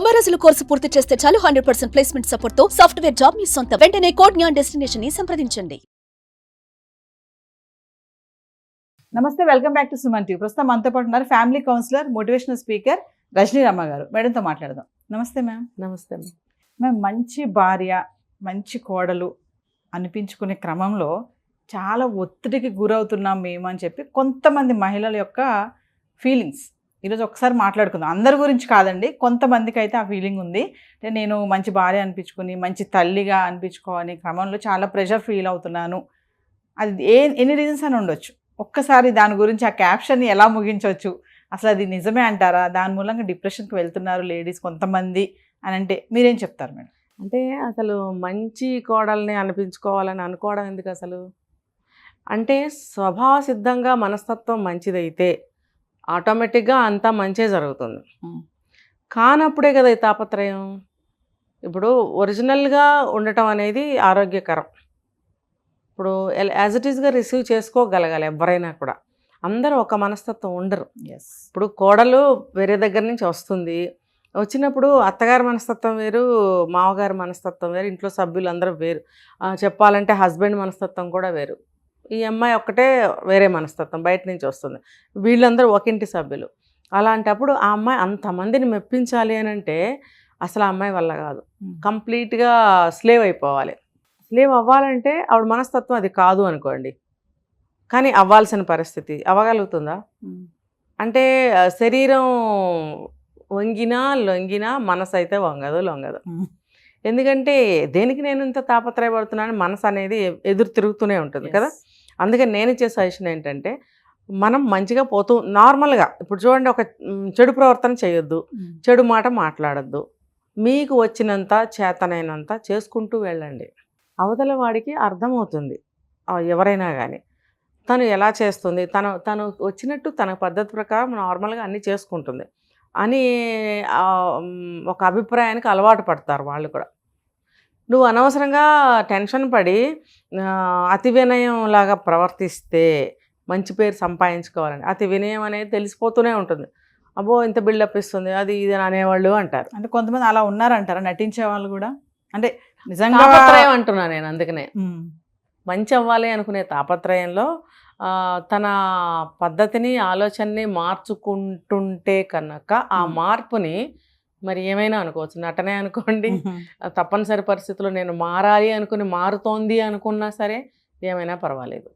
90 రోజుల కోర్సు పూర్తి చేస్తే చాలు 100% ప్లేస్మెంట్ సపోర్ట్ తో సాఫ్ట్వేర్ జాబ్ మీ సొంతం. వెంటనే కోడ్ జ్ఞాన్ డెస్టినేషన్ ని సంప్రదించండి. నమస్తే, welcome back to Suman TV. ప్రస్తుతం మనతో పాటు ఉన్నారు family counsellor, motivational speaker Rajani Ramma గారు. మేడంతో మాట్లాడదాం. నమస్తే మ్యామ్. నమస్తే మ్యామ్, మంచి భార్య, మంచి కోడలు అనిపించుకునే క్రమంలో చాలా ఒత్తిడికి గురవుతున్నాం మేము అని చెప్పి కొంతమంది మహిళల యొక్క ఫీలింగ్స్ ఈరోజు ఒకసారి మాట్లాడుకుందాం. అందరి గురించి కాదండి, కొంతమందికి అయితే ఆ ఫీలింగ్ ఉంది. అంటే నేను మంచి భార్య అనిపించుకుని మంచి తల్లిగా అనిపించుకోని క్రమంలో చాలా ప్రెషర్ ఫీల్ అవుతున్నాను. అది ఎన్ని రీజన్స్ అని ఉండొచ్చు. ఒక్కసారి దాని గురించి ఆ క్యాప్షన్ని ఎలా ముగించవచ్చు, అసలు అది నిజమే అంటారా? దాని మూలంగా డిప్రెషన్కి వెళ్తున్నారు లేడీస్ కొంతమంది అని అంటే మీరేం చెప్తారు మేడం? అంటే అసలు మంచి కోడల్ని అనిపించుకోవాలని అనుకోవడం ఎందుకు అసలు? అంటే స్వభావ సిద్ధంగా మనస్తత్వం మంచిదైతే ఆటోమేటిక్గా అంతా మంచే జరుగుతుంది. కానప్పుడే కదా ఈ తాపత్రయం. ఇప్పుడు ఒరిజినల్గా ఉండటం అనేది ఆరోగ్యకరం. ఇప్పుడు యాజ్ ఇట్ ఈస్గా రిసీవ్ చేసుకోగలగాలి ఎవరైనా కూడా. అందరూ ఒక మనస్తత్వం ఉండరు. ఇప్పుడు కోడలు వేరే దగ్గర నుంచి వస్తుంది, వచ్చినప్పుడు అత్తగారి మనస్తత్వం వేరు, మామగారి మనస్తత్వం వేరు, ఇంట్లో సభ్యులందరూ వేరు. చెప్పాలంటే హస్బెండ్ మనస్తత్వం కూడా వేరు. ఈ అమ్మాయి ఒక్కటే వేరే మనస్తత్వం, బయట నుంచి వస్తుంది. వీళ్ళందరూ ఒకింటి సభ్యులు. అలాంటప్పుడు ఆ అమ్మాయి అంతమందిని మెప్పించాలి అని అంటే అసలు ఆ అమ్మాయి వల్ల కాదు. కంప్లీట్గా స్లేవ్ అయిపోవాలి. స్లేవ్ అవ్వాలంటే ఆవిడ మనస్తత్వం అది కాదు అనుకోండి, కానీ అవ్వాల్సిన పరిస్థితి అవ్వగలుగుతుందా? అంటే శరీరం వంగినా లొంగినా మనసు అయితే లొంగదు. ఎందుకంటే దేనికి నేను ఇంత తాపత్రయపడుతున్నాను, మనసు అనేది ఎదురు తిరుగుతూనే ఉంటుంది కదా. అందుకని నేను ఇచ్చే సజెషన్ ఏంటంటే, మనం మంచిగా పోతూ నార్మల్గా ఇప్పుడు చూడండి, ఒక చెడు ప్రవర్తన చేయొద్దు, చెడు మాట మాట్లాడద్దు, మీకు వచ్చినంత చేతనైనంత చేసుకుంటూ వెళ్ళండి. అవతల వాడికి అర్థమవుతుంది, ఎవరైనా కానీ తను ఎలా చేస్తుంది, తను వచ్చినట్టు తన పద్ధతి ప్రకారం నార్మల్గా అన్నీ చేసుకుంటుంది అని ఒక అభిప్రాయానికి అలవాటు పడతారు వాళ్ళు కూడా. నువ్వు అనవసరంగా టెన్షన్ పడి అతి వినయం లాగా ప్రవర్తిస్తే మంచి పేరు సంపాదించుకోవాలని. అతి వినయం అనేది తెలిసిపోతూనే ఉంటుంది. అబ్బో ఇంత బిల్డప్ ఇస్తుంది అది ఇది అనేవాళ్ళు అంటారు. అంటే కొంతమంది అలా ఉన్నారంటారా, నటించే వాళ్ళు కూడా? అంటే నిజంగా తాపత్రయం అంటున్నా నేను. అందుకనే మంచి అవ్వాలి అనుకునే తాపత్రయంలో తన పద్ధతిని ఆలోచనని మార్చుకుంటుంటే కనుక ఆ మార్పుని మరి ఏమైనా అనుకోవచ్చు, నటనే అనుకోండి, తప్పనిసరి పరిస్థితుల్లో నేను మారాలి అనుకుని మారుతోంది అనుకున్నా సరే ఏమైనా పర్వాలేదు.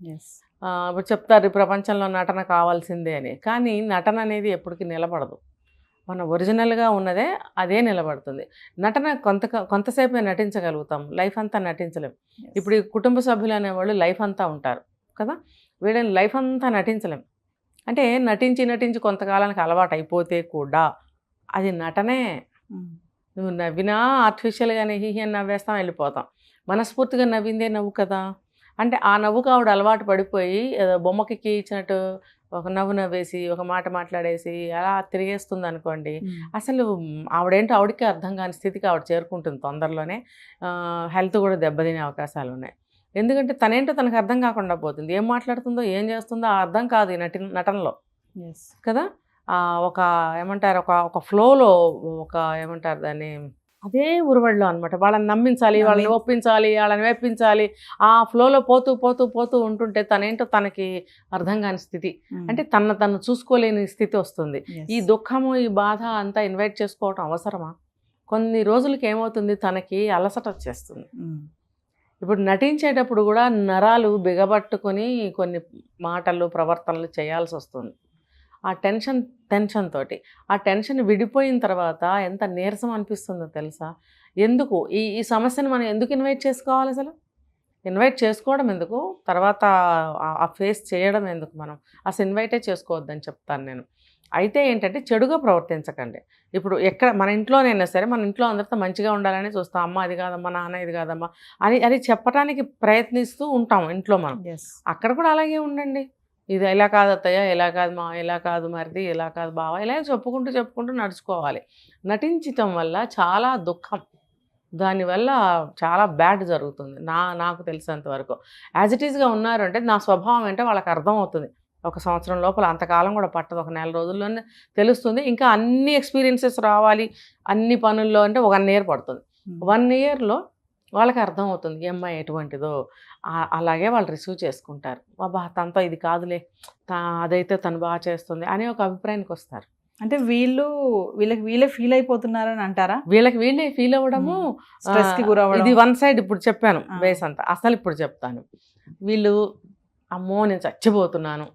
ఇప్పుడు చెప్తారు ఈ ప్రపంచంలో నటన కావాల్సిందే అని, కానీ నటన అనేది ఎప్పటికీ నిలబడదు. మన ఒరిజినల్గా ఉన్నదే అదే నిలబడుతుంది. నటన కొంతసేపే నటించగలుగుతాం, లైఫ్ అంతా నటించలేం. ఇప్పుడు ఈ కుటుంబ సభ్యులు అనేవాళ్ళు లైఫ్ అంతా ఉంటారు కదా, వీళ్ళని లైఫ్ అంతా నటించలేం. అంటే నటించి కొంతకాలానికి అలవాటు అయిపోతే కూడా అది నటనే. నువ్వు నవ్వినా ఆర్టిఫిషియల్గానే హీహి అని నవ్వేస్తాం, వెళ్ళిపోతాం. మనస్ఫూర్తిగా నవ్విందే నవ్వు కదా. అంటే ఆ నవ్వుకు ఆవిడ అలవాటు పడిపోయి బొమ్మకి ఇచ్చినట్టు ఒక నవ్వు నవ్వేసి ఒక మాట మాట్లాడేసి అలా తిరిగేస్తుంది అనుకోండి, అసలు ఆవిడేంటో ఆవిడకి అర్థం కాని స్థితికి ఆవిడ చేరుకుంటుంది తొందరలోనే. హెల్త్ కూడా దెబ్బతినే అవకాశాలు ఉన్నాయి. ఎందుకంటే తనేంటో తనకు అర్థం కాకుండా పోతుంది. ఏం మాట్లాడుతుందో ఏం చేస్తుందో అర్థం కాదు ఈ నటనలో కదా. ఒక ఏమంటారు, ఒక ఫ్లోలో, ఒక ఏమంటారు దాన్ని, అదే ఉరువడిలో అనమాట. వాళ్ళని నమ్మించాలి, వాళ్ళని ఒప్పించాలి, వాళ్ళని వేపించాలి. ఆ ఫ్లోలో పోతూ ఉంటుంటే తనేంటో తనకి అర్థం కాని స్థితి, అంటే తను చూసుకోలేని స్థితి వస్తుంది. ఈ దుఃఖము ఈ బాధ అంతా ఇన్వైట్ చేసుకోవటం అవసరమా? కొన్ని రోజులకి ఏమవుతుంది, తనకి అలసట వచ్చేస్తుంది. ఇప్పుడు నటించేటప్పుడు కూడా నరాలు బిగబట్టుకొని కొన్ని మాటలు ప్రవర్తనలు చేయాల్సి వస్తుంది. ఆ టెన్షన్ తోటి ఆ టెన్షన్ విడిపోయిన తర్వాత ఎంత నీరసం అనిపిస్తుందో తెలుసా? ఎందుకు ఈ సమస్యను మనం ఎందుకు ఇన్వైట్ చేసుకోవాలి? అసలు ఇన్వైట్ చేసుకోవడం ఎందుకు, తర్వాత ఆ ఫేస్ చేయడం ఎందుకు? మనం అసలు ఇన్వైటే చేసుకోవద్దని చెప్తాను నేను. అయితే ఏంటంటే చెడుగా ప్రవర్తించకండి. ఇప్పుడు ఎక్కడ మన ఇంట్లోనైనా సరే, మన ఇంట్లో అందరితో మంచిగా ఉండాలని చూస్తాం. అమ్మ అది కాదమ్మా, నాన్న ఇది కాదమ్మా అని చెప్పడానికి ప్రయత్నిస్తూ ఉంటాం ఇంట్లో మనం. అక్కడ కూడా అలాగే ఉండండి. ఇది ఇలా కాదు అత్తయ్య, ఇలా కాదు మా, ఇలా కాదు మరిది, ఇలా కాదు బావ, ఇలా చెప్పుకుంటూ నడుచుకోవాలి. నటించటం వల్ల చాలా దుఃఖం, దానివల్ల చాలా బ్యాడ్ జరుగుతుంది నాకు తెలిసినంత వరకు. యాజ్ ఇట్ ఈస్గా ఉన్నారు అంటే నా స్వభావం ఏంటో వాళ్ళకి అర్థమవుతుంది. ఒక సంవత్సరం లోపల, అంతకాలం కూడా పట్టదు, ఒక నెల రోజుల్లోనే తెలుస్తుంది. ఇంకా అన్ని ఎక్స్పీరియన్సెస్ రావాలి అన్ని పనుల్లో అంటే 1 year పడుతుంది. 1 yearలో వాళ్ళకి అర్థమవుతుంది ఈ అమ్మాయి ఎటువంటిదో. అలాగే వాళ్ళు రిసీవ్ చేసుకుంటారు. బాబా తనతో ఇది కాదులే, అదైతే తను బాగా చేస్తుంది అనే ఒక అభిప్రాయానికి వస్తారు. అంటే వీళ్ళకి వీళ్ళే ఫీల్ అయిపోతున్నారని అంటారా? వీళ్ళకి వీళ్ళే ఫీల్ అవ్వడము, స్ట్రెస్ కి గురవ్వడం. ఇది 1 side ఇప్పుడు చెప్పాను బేస్ అంతా. అసలు ఇప్పుడు చెప్తాను. వీళ్ళు అమ్మో నేను చచ్చిపోతున్నాను,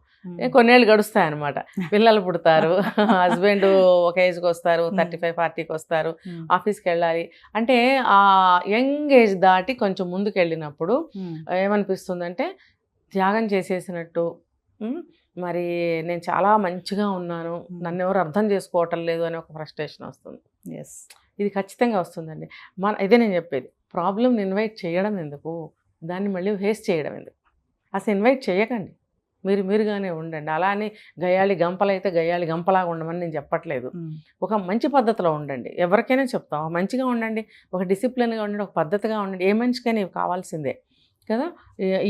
కొన్నేళ్ళు గడుస్తాయన్నమాట, పిల్లలు పుడతారు, హస్బెండ్ ఒక ఏజ్కి వస్తారు, 35-40కి వస్తారు, ఆఫీస్కి వెళ్ళాలి అంటే ఆ యంగ్ ఏజ్ దాటి కొంచెం ముందుకు వెళ్ళినప్పుడు ఏమనిపిస్తుందంటే త్యాగం చేసేసినట్టు, మరి నేను చాలా మంచిగా ఉన్నాను, నన్ను ఎవరు అర్థం చేసుకోవటం లేదు అని ఒక ఫ్రస్ట్రేషన్ వస్తుంది. ఇది ఖచ్చితంగా వస్తుందండి. ఇదే నేను చెప్పేది, ప్రాబ్లమ్ని ఇన్వైట్ చేయడం ఎందుకు, దాన్ని మళ్ళీ ఫేస్ చేయడం ఎందుకు? అసలు ఇన్వైట్ చేయకండి, మీరుగానే ఉండండి. అలా అని గయ్యాళి గంపలైతే గయ్యాళి గంపలాగా ఉండమని నేను చెప్పట్లేదు. ఒక మంచి పద్ధతిలో ఉండండి, ఎవరికైనా చెప్తాం మంచిగా ఉండండి, ఒక డిసిప్లిన్గా ఉండండి, ఒక పద్ధతిగా ఉండండి. ఏ మనిషికైనా ఇవి కావాల్సిందే కదా.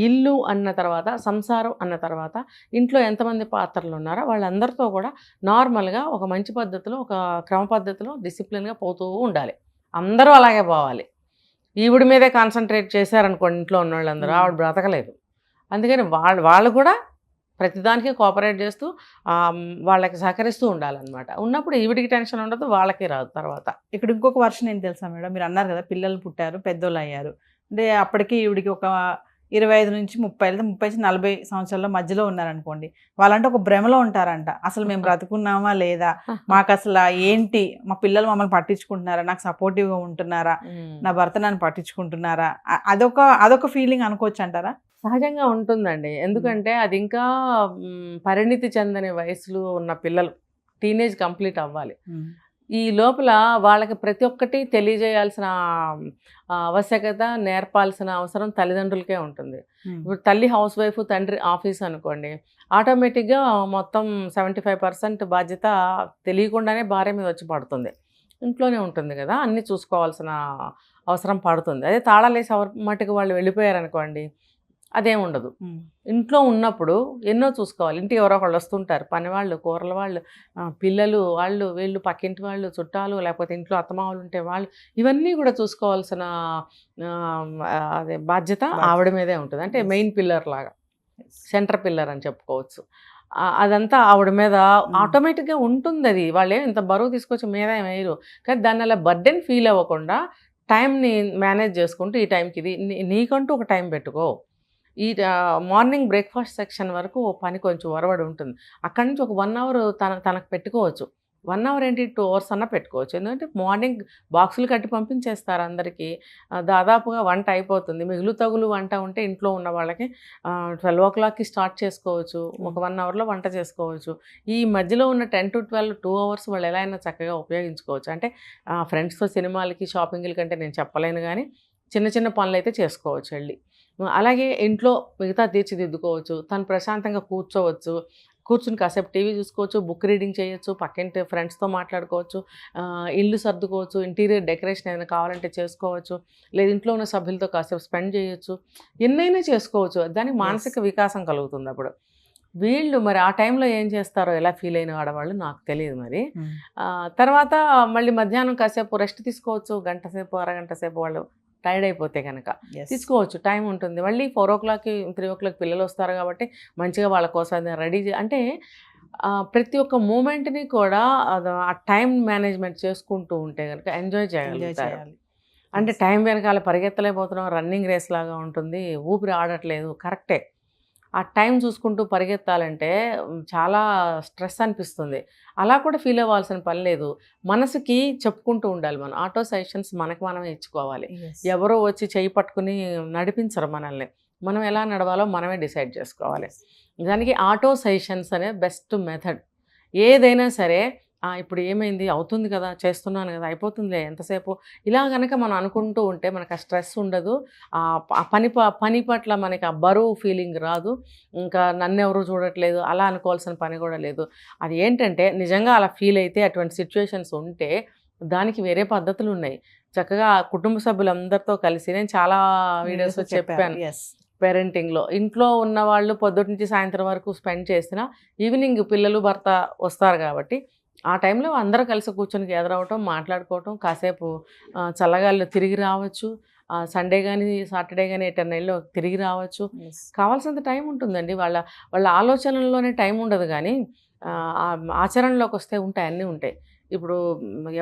ఇల్లు అన్న తర్వాత, సంసారం అన్న తర్వాత, ఇంట్లో ఎంతమంది పాత్రలు ఉన్నారో వాళ్ళందరితో కూడా నార్మల్గా ఒక మంచి పద్ధతిలో, ఒక క్రమ పద్ధతిలో డిసిప్లిన్గా పోతూ ఉండాలి. అందరూ అలాగే పోవాలి. ఈవిడ మీదే కాన్సన్ట్రేట్ చేశారనుకోండి ఇంట్లో ఉన్న వాళ్ళందరూ, ఆవిడ బ్రతకలేదు. అందుకని వాళ్ళు కూడా ప్రతిదానికి కోఆపరేట్ చేస్తూ వాళ్ళకి సహకరిస్తూ ఉండాలన్నమాట. ఉన్నప్పుడు ఈవిడికి టెన్షన్ ఉండదు, వాళ్ళకి రాదు. తర్వాత ఇక్కడ ఇంకొక వర్షన్ ఏం తెలుసా మేడం, మీరు అన్నారు కదా పిల్లలు పుట్టారు, పెద్దోళ్ళు అయ్యారు అంటే అప్పటికి ఈవిడికి ఒక 25 నుంచి 30 30 నుంచి 40 సంవత్సరాల మధ్యలో ఉన్నారనుకోండి, వాళ్ళంటే ఒక భ్రమలో ఉంటారంట. అసలు మేము బ్రతుకున్నామా లేదా, మాకు అసలు ఏంటి, మా పిల్లలు మమ్మల్ని పట్టించుకుంటున్నారా, నాకు సపోర్టివ్గా ఉంటున్నారా, నా భర్త నన్ను పట్టించుకుంటున్నారా, అదొక ఫీలింగ్ అనుకోవచ్చు అంటారా? సహజంగా ఉంటుందండి. ఎందుకంటే అది ఇంకా పరిణితి చెందని వయసులో ఉన్న పిల్లలు, టీనేజ్ కంప్లీట్ అవ్వాలి. ఈ లోపల వాళ్ళకి ప్రతి ఒక్కటి తెలియజేయాల్సిన ఆవశ్యకత, నేర్పాల్సిన అవసరం తల్లిదండ్రులకే ఉంటుంది. ఇప్పుడు తల్లి హౌస్ వైఫ్, తండ్రి ఆఫీస్ అనుకోండి, ఆటోమేటిక్గా మొత్తం 75% బాధ్యత తెలియకుండానే భార్య మీద వచ్చి పడుతుంది. ఇంట్లోనే ఉంటుంది కదా, అన్నీ చూసుకోవాల్సిన అవసరం పడుతుంది. అదే తాళాలేసి మట్టుకు వాళ్ళు వెళ్ళిపోయారనుకోండి, అదేం ఉండదు. ఇంట్లో ఉన్నప్పుడు ఎన్నో చూసుకోవాలి. ఇంటికి ఎవరో ఒకళ్ళు వస్తుంటారు, పనివాళ్ళు, కూరల వాళ్ళు, పిల్లలు, వాళ్ళు వీళ్ళు, పక్కింటి వాళ్ళు, చుట్టాలు, లేకపోతే ఇంట్లో అత్తమామలు ఉంటే వాళ్ళు, ఇవన్నీ కూడా చూసుకోవాల్సిన అదే బాధ్యత ఆవిడ మీదే ఉంటుంది. అంటే మెయిన్ పిల్లర్ లాగా, సెంటర్ పిల్లర్ అని చెప్పుకోవచ్చు. అదంతా ఆవిడ మీద ఆటోమేటిక్గా ఉంటుంది. అది వాళ్ళే ఇంత బరువు తీసుకొచ్చి మీద వేయరు, కానీ దాన్ని అలా బర్డెన్ ఫీల్ అవ్వకుండా టైంని మేనేజ్ చేసుకుంటూ, ఈ టైంకి ఇది నీకంటూ ఒక టైం పెట్టుకో. ఈ మార్నింగ్ బ్రేక్ఫాస్ట్ సెక్షన్ వరకు పని కొంచెం ఒరవడి ఉంటుంది. అక్కడి నుంచి ఒక 1 hour తనకు పెట్టుకోవచ్చు. 1 hour ఏంటి, 2 hours అన్నా పెట్టుకోవచ్చు. ఎందుకంటే మార్నింగ్ బాక్సులు కట్టి పంపించేస్తారు అందరికీ, దాదాపుగా వంట అయిపోతుంది. మిగులు తగులు వంట ఉంటే ఇంట్లో ఉన్న వాళ్ళకి 12 o'clockకి స్టార్ట్ చేసుకోవచ్చు, ఒక 1 hourలో వంట చేసుకోవచ్చు. ఈ మధ్యలో ఉన్న 10 to 12 2 hours వాళ్ళు ఎలా అయినా చక్కగా ఉపయోగించుకోవచ్చు. అంటే ఫ్రెండ్స్తో సినిమాలకి, షాపింగ్లకి అంటే నేను చెప్పలేను, కానీ చిన్న చిన్న పనులు అయితే చేసుకోవచ్చు వెళ్ళి. అలాగే ఇంట్లో మిగతా తీర్చిదిద్దుకోవచ్చు. తను ప్రశాంతంగా కూర్చుని కాసేపు టీవీ చూసుకోవచ్చు, బుక్ రీడింగ్ చేయొచ్చు, పక్కింటి ఫ్రెండ్స్తో మాట్లాడుకోవచ్చు, ఇల్లు సర్దుకోవచ్చు, ఇంటీరియర్ డెకరేషన్ ఏదైనా కావాలంటే చేసుకోవచ్చు, లేదు ఇంట్లో ఉన్న సభ్యులతో కాసేపు స్పెండ్ చేయొచ్చు, ఎన్నైనా చేసుకోవచ్చు. దానికి మానసిక వికాసం కలుగుతుంది. అప్పుడు వీళ్ళు మరి ఆ టైంలో ఏం చేస్తారో, ఎలా ఫీల్ అయిన ఆడవాళ్ళు నాకు తెలియదు. మరి తర్వాత మళ్ళీ మధ్యాహ్నం కాసేపు రెస్ట్ తీసుకోవచ్చు, గంట సేపు, అరగంట సేపు వాళ్ళు టైర్డ్ అయిపోతే కనుక తీసుకోవచ్చు, టైం ఉంటుంది. మళ్ళీ 4 o'clockకి 3 o'clock పిల్లలు వస్తారు కాబట్టి మంచిగా వాళ్ళ కోసం రెడీ అంటే ప్రతి ఒక్క మూమెంట్ని కూడా ఆ టైం మేనేజ్మెంట్ చేసుకుంటూ ఉంటే కనుక ఎంజాయ్ చేయగలుగుతారు. అంటే టైం వెనకాల పరిగెత్తలేకపోతున్నాం, రన్నింగ్ రేస్ లాగా ఉంటుంది, ఊపిరి ఆడట్లేదు, కరెక్టే. ఆ టైం చూసుకుంటూ పరిగెత్తాలంటే చాలా స్ట్రెస్ అనిపిస్తుంది. అలా కూడా ఫీల్ అవ్వాల్సిన పని లేదు. మనసుకి చెప్పుకుంటూ ఉండాలి. మనం ఆటో సజెషన్స్ మనకు మనమే ఇచ్చుకోవాలి. ఎవరో వచ్చి చేయి పట్టుకుని నడిపించరు మనల్ని, మనం ఎలా నడవాలో మనమే డిసైడ్ చేసుకోవాలి. దానికి ఆటో సజెషన్స్ అనే బెస్ట్ మెథడ్. ఏదైనా సరే ఇప్పుడు ఏమైంది, అవుతుంది కదా, చేస్తున్నాను కదా, అయిపోతుందిలే ఎంతసేపు, ఇలా కనుక మనం అనుకుంటూ ఉంటే మనకు ఆ స్ట్రెస్ ఉండదు. పని పట్ల మనకి ఆ బరువు ఫీలింగ్ రాదు. ఇంకా నన్ను ఎవరు చూడట్లేదు అలా అనుకోవాల్సిన పని కూడా లేదు. అది ఏంటంటే నిజంగా అలా ఫీల్ అయితే, అటువంటి సిచ్యువేషన్స్ ఉంటే దానికి వేరే పద్ధతులు ఉన్నాయి. చక్కగా కుటుంబ సభ్యులందరితో కలిసి, నేను చాలా వీడియోస్లో చెప్పాను, పేరెంటింగ్లో. ఇంట్లో ఉన్న వాళ్ళు పొద్దుటి నుంచి సాయంత్రం వరకు స్పెండ్ చేసినా ఈవినింగ్ పిల్లలు భర్త వస్తారు కాబట్టి ఆ టైంలో అందరూ కలిసి కూర్చొని గ్యాదర్ అవ్వటం, మాట్లాడుకోవటం, కాసేపు చల్లగాలిలో తిరిగి రావచ్చు. సండే కానీ సాటర్డే కానీ ఎటన్నా వెళ్ళి తిరిగి రావచ్చు. కావాల్సినంత టైం ఉంటుందండి. వాళ్ళ ఆలోచనల్లోనే టైం ఉండదు, కానీ ఆచరణలోకి వస్తే ఉంటాయి, అన్నీ ఉంటాయి. ఇప్పుడు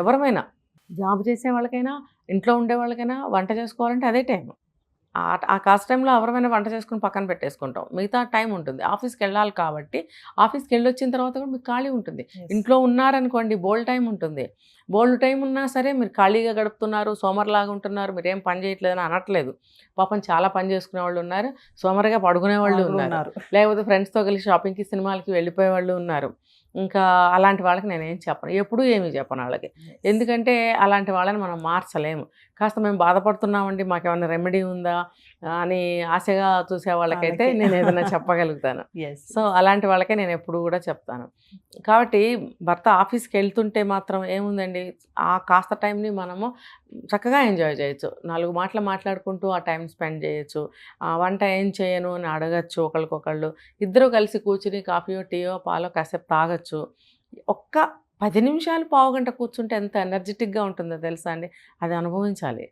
ఎవరమైనా జాబ్ చేసే వాళ్ళకైనా ఇంట్లో ఉండే వాళ్ళకైనా వంట చేసుకోవాలంటే అదే టైం. ఆ కాస్త టైంలో ఎవరైనా వంట చేసుకుని పక్కన పెట్టేసుకుంటాం. మిగతా టైం ఉంటుంది. ఆఫీస్కి వెళ్ళాలి కాబట్టి ఆఫీస్కి వెళ్ళి వచ్చిన తర్వాత కూడా మీకు ఖాళీ ఉంటుంది. ఇంట్లో ఉన్నారనుకోండి బోల్డ్ టైం ఉంటుంది. బోల్డ్ టైం ఉన్నా సరే మీరు ఖాళీగా గడుపుతున్నారు, సోమరిలాగా ఉంటున్నారు, మీరేం పని చేయట్లేదని అనట్లేదు. పాపం చాలా పని చేసుకునే వాళ్ళు ఉన్నారు, సోమరిగా పడుకునే వాళ్ళు ఉన్నారు, లేకపోతే ఫ్రెండ్స్తో కలిసి షాపింగ్కి సినిమాలకి వెళ్ళిపోయే వాళ్ళు ఉన్నారు. ఇంకా అలాంటి వాళ్ళకి నేనేం చెప్పను, ఎప్పుడూ ఏమీ చెప్పను వాళ్ళకి. ఎందుకంటే అలాంటి వాళ్ళని మనం మార్చలేము. కాస్త మేము బాధపడుతున్నామండి, మాకేమైనా రెమెడీ ఉందా అని ఆశగా చూసే వాళ్ళకైతే నేను ఏదైనా చెప్పగలుగుతాను. సో అలాంటి వాళ్ళకే నేను ఎప్పుడు కూడా చెప్తాను. కాబట్టి భర్త ఆఫీస్కి వెళ్తుంటే మాత్రం ఏముందండి, ఆ కాస్త టైంని మనము చక్కగా ఎంజాయ్ చేయొచ్చు. 4 మాటలు మాట్లాడుకుంటూ ఆ టైం స్పెండ్ చేయొచ్చు. వంట ఏం చేయను అని అడగచ్చు ఒకళ్ళకొకళ్ళు. ఇద్దరు కలిసి కూర్చుని కాఫీయో టీయో పాలో కాసేపు తాగొచ్చు. ఒక్క 10 నిమిషాలు పావుగంట కూర్చుంటే ఎంత ఎనర్జెటిక్గా ఉంటుందో తెలుసా అండి. అది అనుభవించాలి,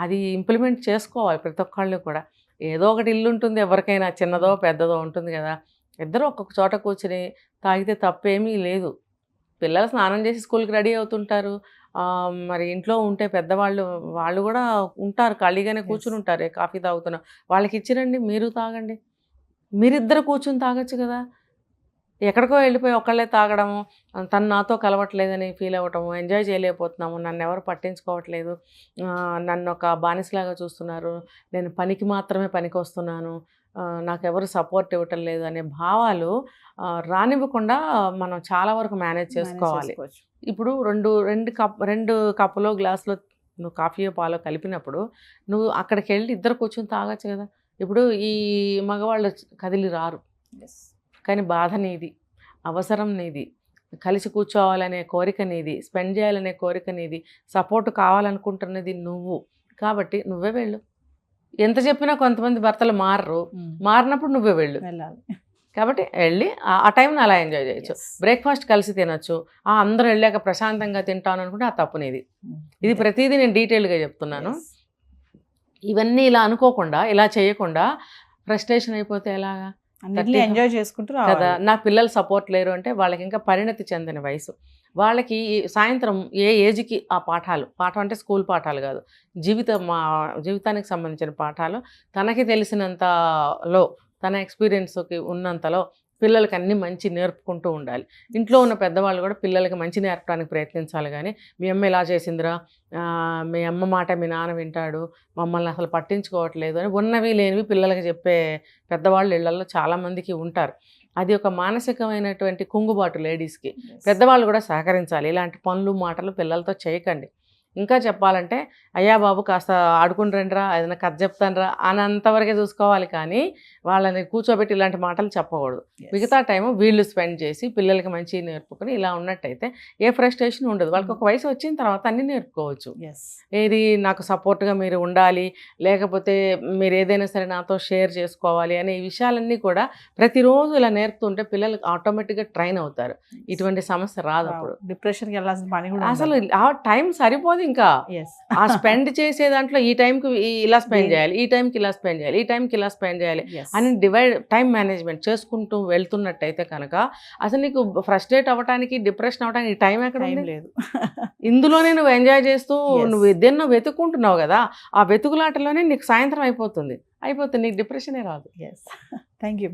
అది ఇంప్లిమెంట్ చేసుకోవాలి ప్రతి ఒక్కళ్ళు కూడా. ఏదో ఒకటి ఇల్లు ఉంటుంది ఎవరికైనా, చిన్నదో పెద్దదో ఉంటుంది కదా. ఇద్దరు ఒక్కొక్క చోట కూర్చుని తాగితే తప్పేమీ లేదు. పిల్లలు స్నానం చేసి స్కూల్కి రెడీ అవుతుంటారు. మరి ఇంట్లో ఉంటే పెద్దవాళ్ళు వాళ్ళు కూడా ఉంటారు, ఖాళీగానే కూర్చుని ఉంటారు, కాఫీ తాగుతున్నారు. వాళ్ళకి ఇచ్చిరండి, మీరు తాగండి. మీరిద్దరు కూర్చుని తాగొచ్చు కదా. ఎక్కడికో వెళ్ళిపోయి ఒక్కళ్ళే తాగడము, తను నాతో కలవట్లేదని ఫీల్ అవ్వటము, ఎంజాయ్ చేయలేకపోతున్నాము, నన్ను ఎవరు పట్టించుకోవట్లేదు, నన్ను ఒక బానిసలాగా చూస్తున్నారు, నేను పనికి మాత్రమే పనికి వస్తున్నాను, నాకెవరు సపోర్ట్ ఇవ్వటం లేదు అనే భావాలు రానివ్వకుండా మనం చాలా వరకు మేనేజ్ చేసుకోవాలి. ఇప్పుడు రెండు కప్పులో గ్లాసులో నువ్వు కాఫీయో పాలో కలిపినప్పుడు నువ్వు అక్కడికి వెళ్ళి ఇద్దరు కూర్చొని తాగొచ్చు కదా. ఇప్పుడు ఈ మగవాళ్ళు కదిలి రారు, కానీ బాధ నీది, అవసరం నీది, కలిసి కూర్చోవాలనే కోరిక నీది, స్పెండ్ చేయాలనే కోరిక నీది, సపోర్ట్ కావాలనుకుంటున్నది నువ్వు. కాబట్టి నువ్వే వెళ్ళు. ఎంత చెప్పినా కొంతమంది భర్తలు మారినప్పుడు నువ్వే వెళ్ళు. కాబట్టి వెళ్ళి ఆ టైంని అలా ఎంజాయ్ చేయొచ్చు. బ్రేక్ఫాస్ట్ కలిసి తినొచ్చు. అందరూ వెళ్ళాక ప్రశాంతంగా తింటాను అనుకుంటే ఆ తప్పు నీది. ఇది ప్రతిదీ నేను డీటెయిల్గా చెప్తున్నాను. ఇవన్నీ ఇలా అనుకోకుండా, ఇలా చేయకుండా ఫ్రస్ట్రేషన్ అయిపోతే ఎలాగా ఎంజాయ్ చేసుకుంటూ కదా. నా పిల్లలు సపోర్ట్ లేరు అంటే వాళ్ళకి ఇంకా పరిణతి చెందిన వయసు. వాళ్ళకి సాయంత్రం ఏ ఏజ్కి ఆ పాఠం అంటే స్కూల్ పాఠాలు కాదు, జీవితానికి సంబంధించిన పాఠాలు తనకి తెలిసినంతలో, తన ఎక్స్పీరియన్స్కి ఉన్నంతలో పిల్లలకి అన్నీ మంచి నేర్పుకుంటూ ఉండాలి. ఇంట్లో ఉన్న పెద్దవాళ్ళు కూడా పిల్లలకి మంచి నేర్పడానికి ప్రయత్నించాలి. కానీ మీ అమ్మ ఇలా చేసిందిరా, మీ అమ్మ మాట మీ నాన్న వింటాడు, మమ్మల్ని అసలు పట్టించుకోవట్లేదు అని ఉన్నవి లేనివి పిల్లలకి చెప్పే పెద్దవాళ్ళు ఇళ్లలో చాలామందికి ఉంటారు. అది ఒక మానసికమైనటువంటి కుంగుబాటు లేడీస్కి. పెద్దవాళ్ళు కూడా సహకరించాలి. ఇలాంటి పనులు మాటలు పిల్లలతో చేయకండి. ఇంకా చెప్పాలంటే అయ్యా బాబు కాస్త ఆడుకుని రండిరా, ఏదైనా కథ చెప్తానురా అని అంతవరకే చూసుకోవాలి. కానీ వాళ్ళని కూర్చోబెట్టి ఇలాంటి మాటలు చెప్పకూడదు. మిగతా టైము వీళ్ళు స్పెండ్ చేసి పిల్లలకి మంచి నేర్పుకొని ఇలా ఉన్నట్టయితే ఏ ఫ్రస్ట్రేషన్ ఉండదు. వాళ్ళకి ఒక వయసు వచ్చిన తర్వాత అన్నీ నేర్పుకోవచ్చు. ఏది నాకు సపోర్ట్గా మీరు ఉండాలి, లేకపోతే మీరు ఏదైనా సరే నాతో షేర్ చేసుకోవాలి అనే ఈ విషయాలన్నీ కూడా ప్రతిరోజు ఇలా నేర్పుతుంటే పిల్లలు ఆటోమేటిక్గా ట్రైన్ అవుతారు. ఇటువంటి సమస్య రాదు. అప్పుడు డిప్రెషన్కి వెళ్ళాల్సిన పని కూడా అసలు ఆ టైం సరిపోదు. ఇంకా ఆ స్పెండ్ చేసే దాంట్లో ఈ టైంకి ఇలా స్పెండ్ చేయాలి, ఈ టైంకి ఇలా స్పెండ్ చేయాలి, ఈ టైంకి ఇలా స్పెండ్ చేయాలి అని టైం మేనేజ్మెంట్ చేసుకుంటూ వెళ్తున్నట్టయితే కనుక అసలు నీకు ఫ్రస్ట్రేట్ అవ్వడానికి, డిప్రెషన్ అవ్వడానికి టైం ఎక్కడ లేదు. ఇందులోనే నువ్వు ఎంజాయ్ చేస్తూ నువ్వు దేన్నో వెతుక్కుంటున్నావు కదా, ఆ వెతుకులాటలోనే నీకు సాయంత్రం అయిపోతుంది, నీకు డిప్రెషనే రాదు. Thank you.